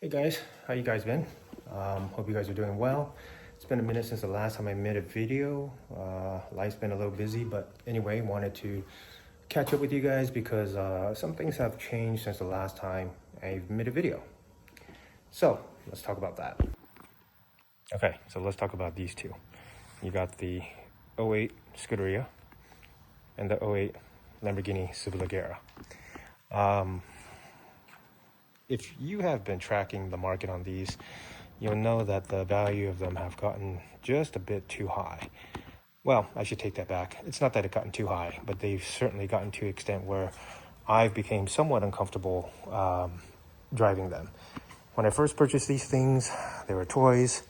Hey guys, how you guys been? Hope you guys are doing well. It's been a minute since the last time I made a video. Life's been a little busy, but anyway, wanted to catch up with you guys because some things have changed since the last time I made a video. So let's talk about that. Okay, so let's talk about these two. You got the '08 Scuderia and the '08 Lamborghini Superleggera. If you have been tracking the market on these, you'll know that the value of them have gotten just a bit too high. Well, I should take that back. It's not that it gotten too high, but they've certainly gotten to an extent where I've became somewhat uncomfortable driving them. When I first purchased these things, they were toys.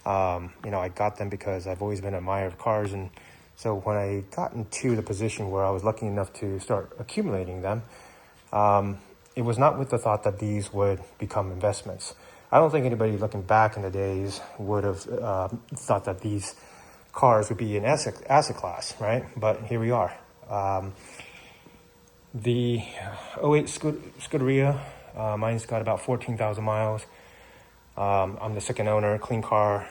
I got them because I've always been an admirer of cars, and so when I got into the position where I was lucky enough to start accumulating them, it was not with the thought that these would become investments. I don't think anybody looking back in the days would have thought that these cars would be an asset class, right? But here we are. The '08 Scuderia, mine's got about 14,000 miles. I'm the second owner, clean car,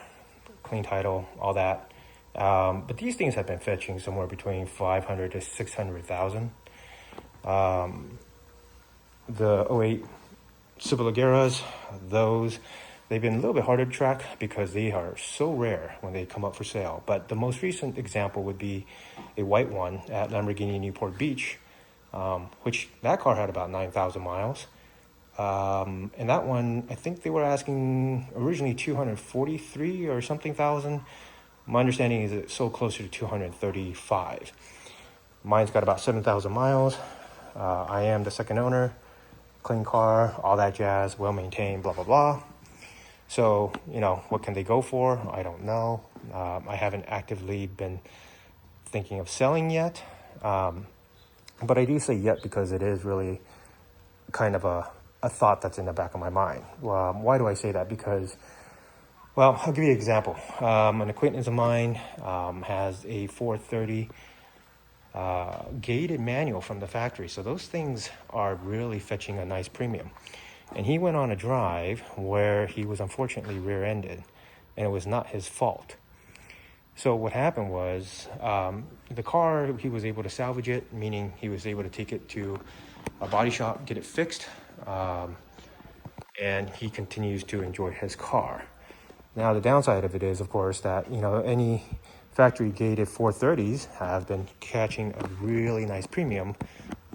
clean title, all that. But these things have been fetching somewhere between 500 to 600,000. The '08 Superleggeras, they've been a little bit harder to track because they are so rare when they come up for sale. But the most recent example would be a white one at Lamborghini Newport Beach, which that car had about 9,000 miles. And that one, I think they were asking originally 243 or something thousand. My understanding is it sold closer to 235. Mine's got about 7,000 miles. I am the second owner, clean car, all that jazz, well maintained, blah, blah, blah. So, what can they go for? I don't know. I haven't actively been thinking of selling yet. But I do say yet because it is really kind of a thought that's in the back of my mind. Why do I say that? Because, well, I'll give you an example. An acquaintance of mine has a 430 gated manual from the factory. So those things are really fetching a nice premium. And he went on a drive where he was unfortunately rear-ended, and it was not his fault. So what happened was the car, he was able to salvage it, meaning he was able to take it to a body shop, get it fixed, and he continues to enjoy his car. Now, the downside of it is, of course, that, any factory gated 430s have been catching a really nice premium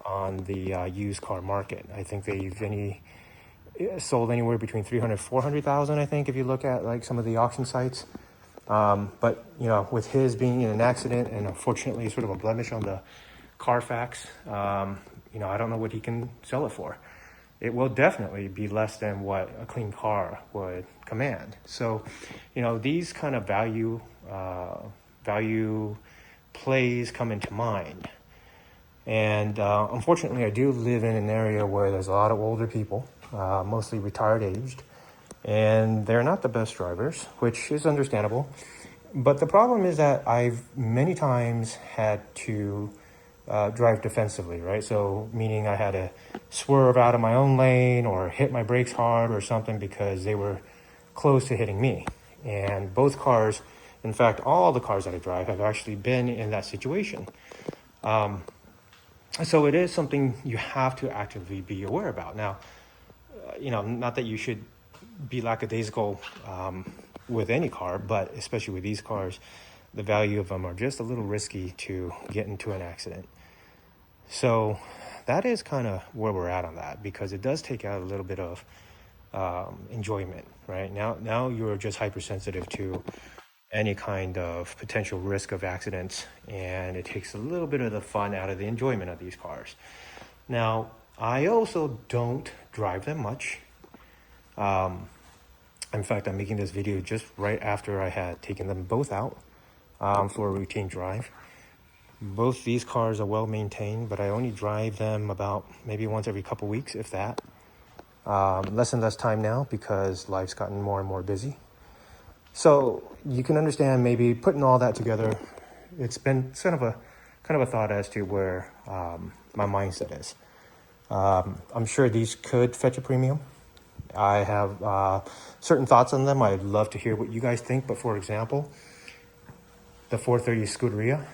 on the used car market. I think they've sold anywhere between 300 400,000, I think, if you look at like some of the auction sites. But with his being in an accident and unfortunately sort of a blemish on the Carfax, I don't know what he can sell it for. It will definitely be less than what a clean car would command. So, these kind of value plays come into mind. And unfortunately, I do live in an area where there's a lot of older people, mostly retired aged, and they're not the best drivers, which is understandable. But the problem is that I've many times had to drive defensively, right? So meaning I had to swerve out of my own lane or hit my brakes hard or something because they were close to hitting me. And both cars, in fact, all the cars that I drive have actually been in that situation. So it is something you have to actively be aware about. Now, not that you should be lackadaisical with any car, but especially with these cars, the value of them are just a little risky to get into an accident. So that is kind of where we're at on that, because it does take out a little bit of enjoyment, right? Now you're just hypersensitive to any kind of potential risk of accidents, and it takes a little bit of the fun out of the enjoyment of these cars. Now, I also don't drive them much. In fact, I'm making this video just right after I had taken them both out for a routine drive. Both these cars are well maintained, but I only drive them about maybe once every couple weeks, if that. Less and less time now because life's gotten more and more busy. So you can understand maybe putting all that together, it's been kind of a thought as to where my mindset is. I'm sure these could fetch a premium, I have certain thoughts on them. I'd love to hear what you guys think. But for example, the 430 Scuderia.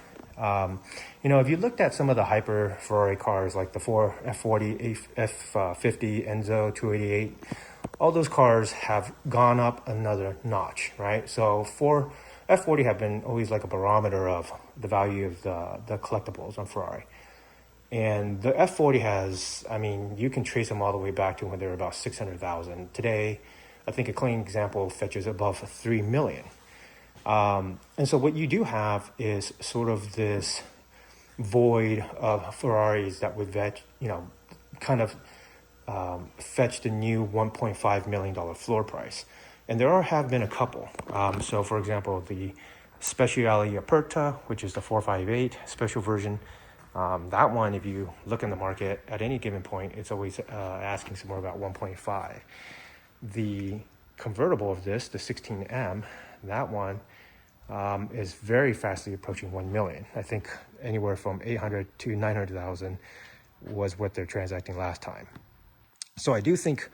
If you looked at some of the hyper Ferrari cars like the F40, F50, Enzo 288, all those cars have gone up another notch, right? So F40 have been always like a barometer of the value of the collectibles on Ferrari. And the F40 has, you can trace them all the way back to when they were about 600,000. Today, I think a clean example fetches above 3 million. And so what you do have is sort of this void of Ferraris that would fetch the new $1.5 million floor price. And there have been a couple. So for example, the Speciale Aperta, which is the 458 special version, that one, if you look in the market at any given point, it's always asking somewhere about 1.5. The convertible of this, the 16M, that one is very fastly approaching 1 million. I think anywhere from 800 to 900,000 was what they're transacting last time. So I do think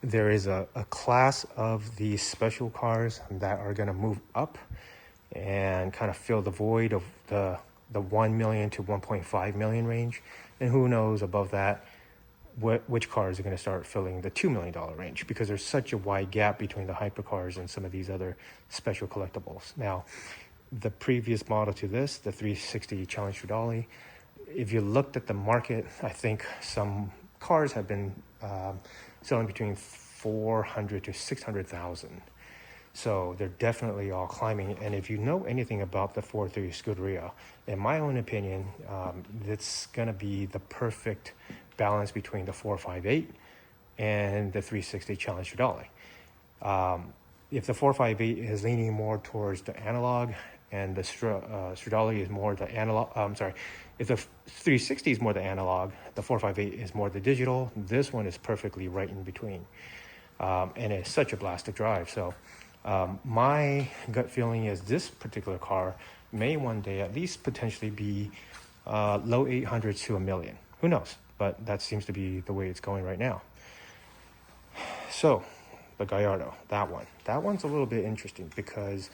there is a class of these special cars that are going to move up and kind of fill the void of the 1 million to 1.5 million range. And who knows above that, which cars are going to start filling the $2 million range, because there's such a wide gap between the hypercars and some of these other special collectibles. Now, the previous model to this, the 360 Challenge Stradale, if you looked at the market, I think some cars have been selling between 400 to 600,000. So they're definitely all climbing. And if you know anything about the 430 Scuderia, in my own opinion, it's going to be the perfect balance between the 458 and the 360 Challenge Stradale. If the 458 is leaning more towards the analog and the Stradale is more the analog, if the 360 is more the analog, the 458 is more the digital. This one is perfectly right in between. And it's such a blast to drive. So my gut feeling is this particular car may one day at least potentially be low 800s to $1 million. Who knows? But that seems to be the way it's going right now. So the Gallardo, that one's a little bit interesting because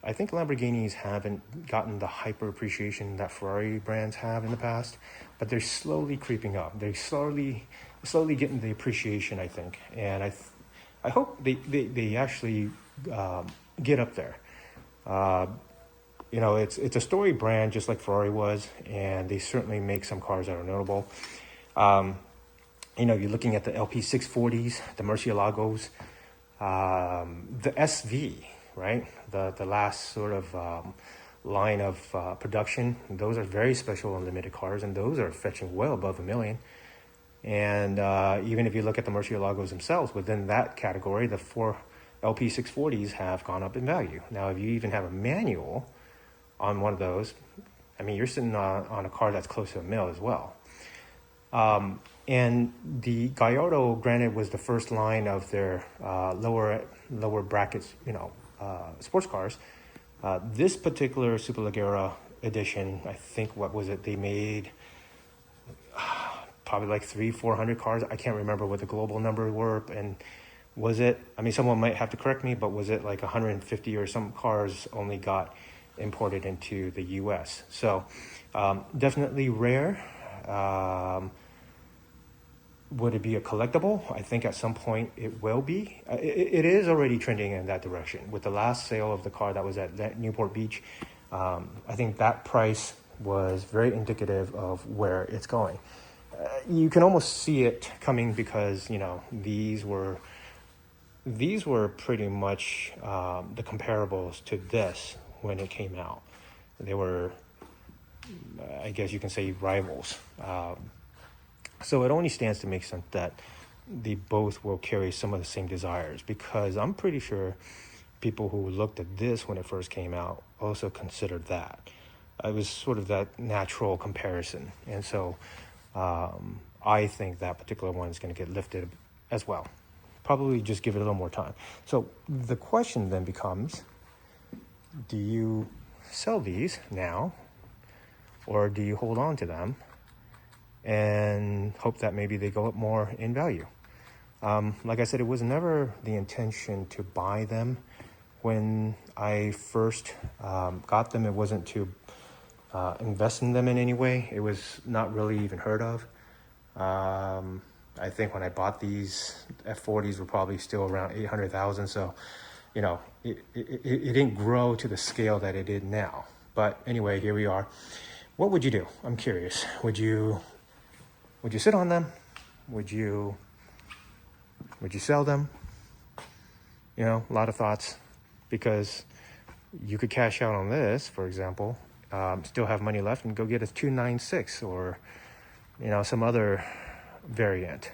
I think Lamborghinis haven't gotten the hyper appreciation that Ferrari brands have in the past, but they're slowly creeping up. They're slowly getting the appreciation, I think, and I hope they actually get up there. It's a story brand just like Ferrari was, and they certainly make some cars that are notable. You're looking at the LP640s, the Murcielagos, the SV, right? The last sort of line of production. Those are very special and limited cars, and those are fetching well above $1 million. And even if you look at the Murcielagos themselves, within that category, the 4 LP640s have gone up in value. Now, if you even have a manual on one of those, you're sitting on a car that's close to $1 million as well. And the Gallardo, granted, was the first line of their lower brackets, sports cars. This particular Superleggera edition, I think, what was it? They made probably like 300-400 cars. I can't remember what the global number were. And was it, someone might have to correct me, but was it like 150 or some cars only got imported into the US? So definitely rare. Would it be a collectible? I think at some point it will be. It is already trending in that direction. With the last sale of the car that was at Newport Beach, I think that price was very indicative of where it's going. You can almost see it coming because, these were pretty much the comparables to this when it came out. They were, I guess you can say, rivals. So it only stands to make sense that they both will carry some of the same desires, because I'm pretty sure people who looked at this when it first came out also considered that. It was sort of that natural comparison. And so I think that particular one is going to get lifted as well. Probably just give it a little more time. So the question then becomes, do you sell these now, or do you hold on to them and hope that maybe they go up more in value? Like I said, it was never the intention to buy them. When I first got them, it wasn't to invest in them in any way. It was not really even heard of. I think when I bought these, F40s were probably still around 800,000. So, you know, it didn't grow to the scale that it did now. But anyway, here we are. What would you do? I'm curious. Would you sit on them? Would you sell them? You know, a lot of thoughts, because you could cash out on this, for example, still have money left and go get a 296 or, you know, some other variant,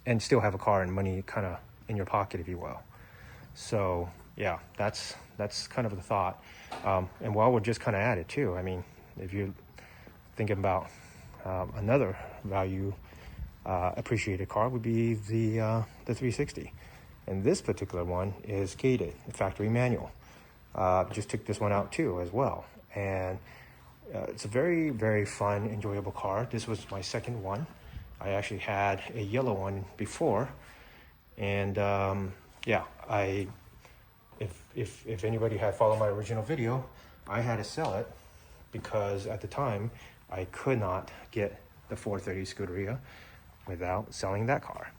and still have a car and money kind of in your pocket, if you will. So yeah, that's kind of the thought. And while we're just kind of at it too, I mean, if you're thinking about another value appreciated car, would be the 360. And this particular one is gated, factory manual. Just took this one out too as well. And it's a very, very fun, enjoyable car. This was my second one. I actually had a yellow one before. And yeah, if anybody had followed my original video, I had to sell it because at the time I could not get the 430 Scuderia without selling that car.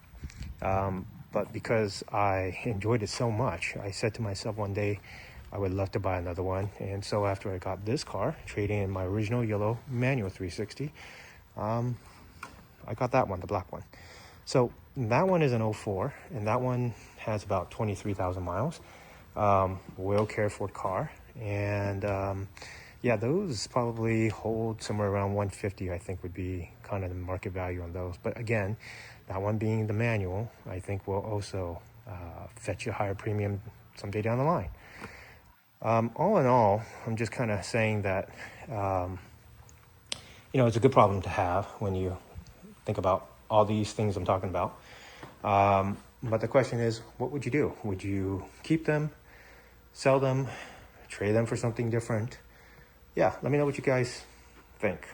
But because I enjoyed it so much, I said to myself one day, I would love to buy another one. And so after I got this car, trading in my original yellow manual 360, I got that one, the black one. So that one is an 04, and that one has about 23,000 miles. Well cared for car. And yeah, those probably hold somewhere around 150, I think would be kind of the market value on those. But again, that one being the manual, I think will also fetch you a higher premium someday down the line. All in all, I'm just kind of saying that, you know, it's a good problem to have when you think about all these things I'm talking about. But the question is, what would you do? Would you keep them, sell them, trade them for something different? Yeah, let me know what you guys think.